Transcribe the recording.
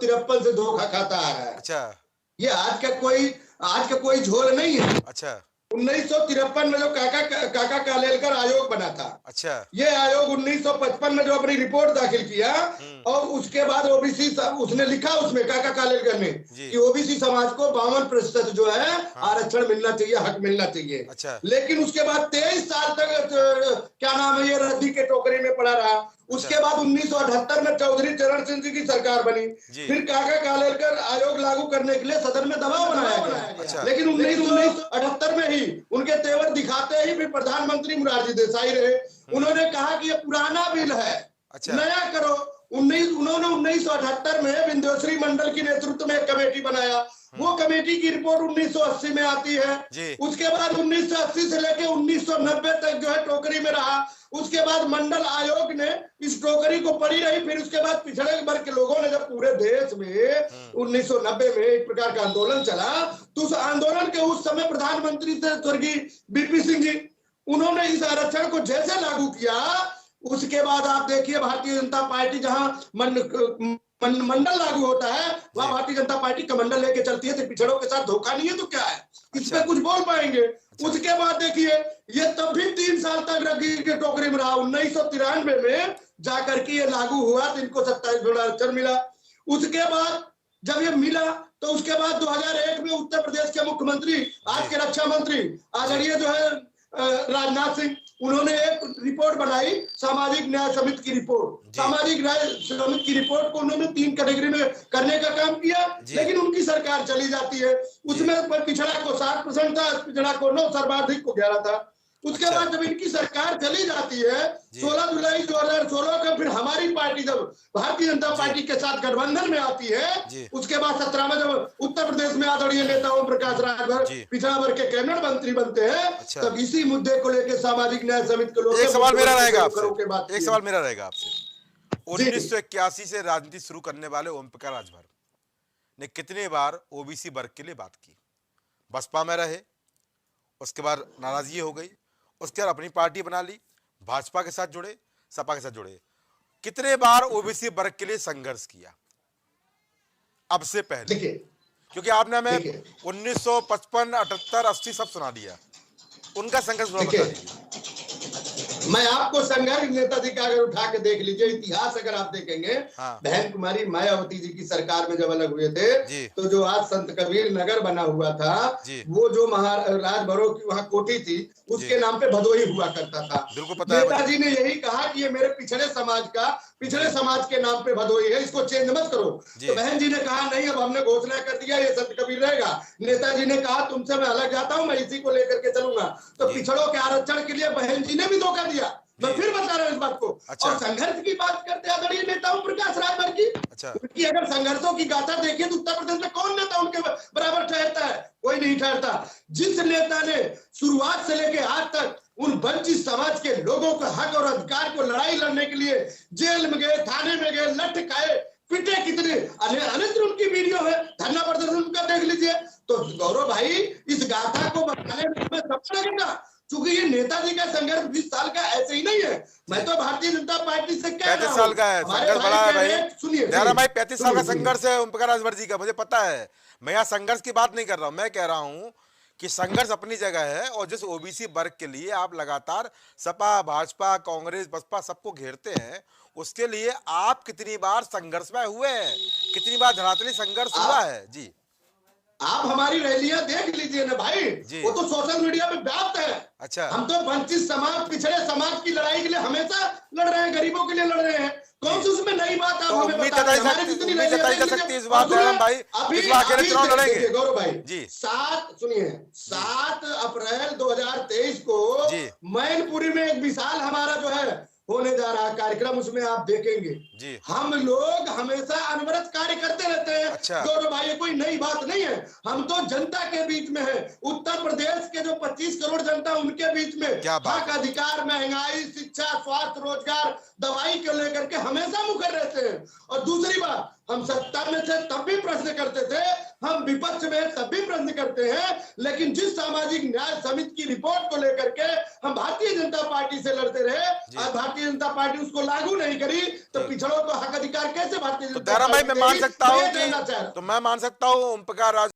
1953 से धोखा खाता आ रहा है। अच्छा ये आज का कोई झोल नहीं है। अच्छा 1953 में जो काका कालेलकर आयोग बना था, अच्छा ये आयोग 1955 में जो अपनी रिपोर्ट दाखिल किया, और उसके बाद ओबीसी उसने लिखा उसमें काका कालेलकर ने कि ओबीसी समाज को 52% जो है आरक्षण मिलना चाहिए, हक मिलना चाहिए। अच्छा लेकिन उसके बाद 23 साल तक क्या नाम है, ये रद्दी के टोकरी में पड़ा रहा। उसके बाद 1978 में चौधरी चरण सिंह जी की सरकार बनी, फिर काका कालेलकर आयोग लागू करने के लिए सदन में दबाव बनाया गया। लेकिन 1978 में ही उनके तेवर दिखाते ही फिर प्रधानमंत्री मोरारजी देसाई रहे। उन्होंने कहा कि ये पुराना बिल है, नया करो। उन्होंने 1978 में विंध्यश्री मंडल की नेतृत्व में एक कमेटी बनाया। वो कमेटी की रिपोर्ट 1980 में आती है। उसके बाद 1980 से लेके 1990 तक जो है टोकरी में रहा। उसके बाद मंडल आयोग ने इस टोकरी को पड़ी रही। फिर उसके बाद पिछड़े वर्ग के लोगों ने जब पूरे देश में 1990 में एक प्रकार का आंदोलन चला, तो उस आंदोलन के उस समय प्रधानमंत्री थे स्वर्गीय बीपी सिंह जी। उन्होंने इस आरक्षण को जैसे लागू किया, उसके बाद आप देखिए भारतीय जनता पार्टी जहां मंडल लागू होता है, वहां भारतीय जनता पार्टी कमंडल लेके चलती है। तो पिछड़ों के साथ धोखा नहीं है तो क्या है, इस पे कुछ बोल पाएंगे। उसके बाद देखिए ये तब भी 3 साल तक रद्दी के टोकरी में रहा। 1993 में जाकर के ये लागू हुआ तो इनको 27 आरक्षण मिला। उसके बाद जब ये मिला तो उसके बाद 2001 में उत्तर प्रदेश के मुख्यमंत्री, आज के रक्षा मंत्री आदरणीय जो है राजनाथ सिंह, उन्होंने एक रिपोर्ट बनाई, सामाजिक न्याय समिति की रिपोर्ट। सामाजिक न्याय समिति की रिपोर्ट को उन्होंने 3 कैटेगरी में करने का काम किया, लेकिन उनकी सरकार चली जाती है। उसमें पिछड़ा को 7% था, पिछड़ा को 9, सर्वाधिक को 11 था। उसके बाद जब इनकी सरकार चली जाती है 16 जुलाई 2016 का, फिर हमारी पार्टी जब भारतीय जनता पार्टी के साथ गठबंधन में आती है, उसके बाद 17 में जब उत्तर प्रदेश में आदरणीय नेता ओम प्रकाश राजभर पिछड़ा वर्ग के कैबिनेट मंत्री बनते हैं, तब इसी मुद्दे को लेकर सामाजिक न्याय समिति के लोग। एक सवाल मेरा रहेगा आपसे। 1981 से राजनीति शुरू करने वाले ओम प्रकाश राजभर ने कितने बार ओबीसी वर्ग के लिए बात की? बसपा में रहे, उसके बाद नाराजगी हो गई, उसके बाद अपनी पार्टी बना ली, भाजपा के साथ जुड़े, सपा के साथ जुड़े। कितने बार ओबीसी वर्ग के लिए संघर्ष किया अब से पहले? क्योंकि आपने हमें 1955, 78, 80 सब सुना दिया, उनका संघर्ष बता दीजिए। मैं आपको संघर्ष नेताजी का अगर उठा के देख लीजिए, इतिहास अगर आप देखेंगे, बहन कुमारी मायावती जी की सरकार में जब अलग हुए थे, तो जो आज संत कबीर नगर बना हुआ था, वो जो महाराज भरो की वहां कोठी थी, उसके नाम पे भदोही हुआ करता था। नेताजी ने यही कहा कि ये मेरे पिछड़े समाज के नाम पे भदोही है, इसको चेंज मत करो। तो बहन जी ने कहा नहीं, अब हमने घोषणा कर दिया ये संत कबीर रहेगा। नेताजी ने कहा तुमसे मैं अलग जाता हूं, मैं इसी को लेकर के चलूंगा। तो पिछड़ों के आरक्षण के लिए बहन जी ने भी धोखा दिया। मैं फिर बता रहा हूं इस बात को। और संघर्ष की बात करते हैं आदरणीय नेता ओम प्रकाश राजभर की, उनकी अगर संघर्षों की गाथा देखिए तो उत्तर प्रदेश में कौन नेता उनके बराबर ठहरता है? कोई नहीं ठहरता। जिस नेता ने शुरुआत से लेके आज तक उन वंचित समाज के लोगों के हक और अधिकार को लड़ाई लड़ने के लिए जेल में गए, थाने में गए, लठ खाए, पिटे कितने, अनेक उनकी वीडियो है, धरना प्रदर्शन उनका देख लीजिए। तो गौरव भाई, इस गाथा को बताने में समय लगेगा, क्योंकि ये नेताजी का संघर्ष 20 साल का ऐसे ही नहीं है। मैं तो भारतीय जनता पार्टी से कह रहा हूं, 35 साल का है संघर्ष, बड़ा है भाई। सुनिए भाई, 35 साल का संघर्ष है ओम प्रकाश राजभर जी का, मुझे पता है। मैं यहाँ संघर्ष की बात नहीं कर रहा हूँ, मैं कह रहा हूँ कि संघर्ष अपनी जगह है। और जिस ओबीसी वर्ग के लिए आप लगातार सपा, भाजपा, कांग्रेस, बसपा सबको घेरते हैं, उसके लिए आप कितनी बार संघर्ष में हुए हैं, कितनी बार धरातली संघर्ष हुआ है? जी, आप हमारी रैलियां देख लीजिए ना भाई, वो तो सोशल मीडिया पे व्याप्त है। अच्छा, हम तो वंचित समाज, पिछड़े समाज की लड़ाई के लिए हमेशा लड़ रहे हैं, गरीबों के लिए लड़ रहे हैं। कौन सी उसमें नई बात आप हमें बता रहे हैं? हमारी जितनी इस बात भाई, गौरव भाई जी, 7 अप्रैल 2023 को मैनपुरी में एक विशाल हमारा जो है होने जा रहा है कार्यक्रम, उसमें आप देखेंगे जी। हम लोग हमेशा अनवरत कार्य करते रहते हैं। अच्छा। गौरव भाई, कोई नई बात नहीं है। हम तो जनता के बीच में है, उत्तर प्रदेश के जो 25 करोड़ जनता उनके बीच में हक, अधिकार, महंगाई, शिक्षा, स्वास्थ्य, रोजगार, दवाई को लेकर के हमेशा मुखर रहते हैं। और दूसरी बात, हम सत्ता में थे तब भी प्रश्न करते थे, हम विपक्ष में तब भी प्रश्न करते हैं, लेकिन जिस सामाजिक न्याय समिति की रिपोर्ट को लेकर के हम भारतीय जनता पार्टी से लड़ते रहे और भारतीय जनता पार्टी उसको लागू नहीं करी, तो पिछड़ों को हक अधिकार कैसे भारतीय जनता पार्टी? मैं मान सकता हूँ तो मैं मान सकता हूँ ओम प्रकाश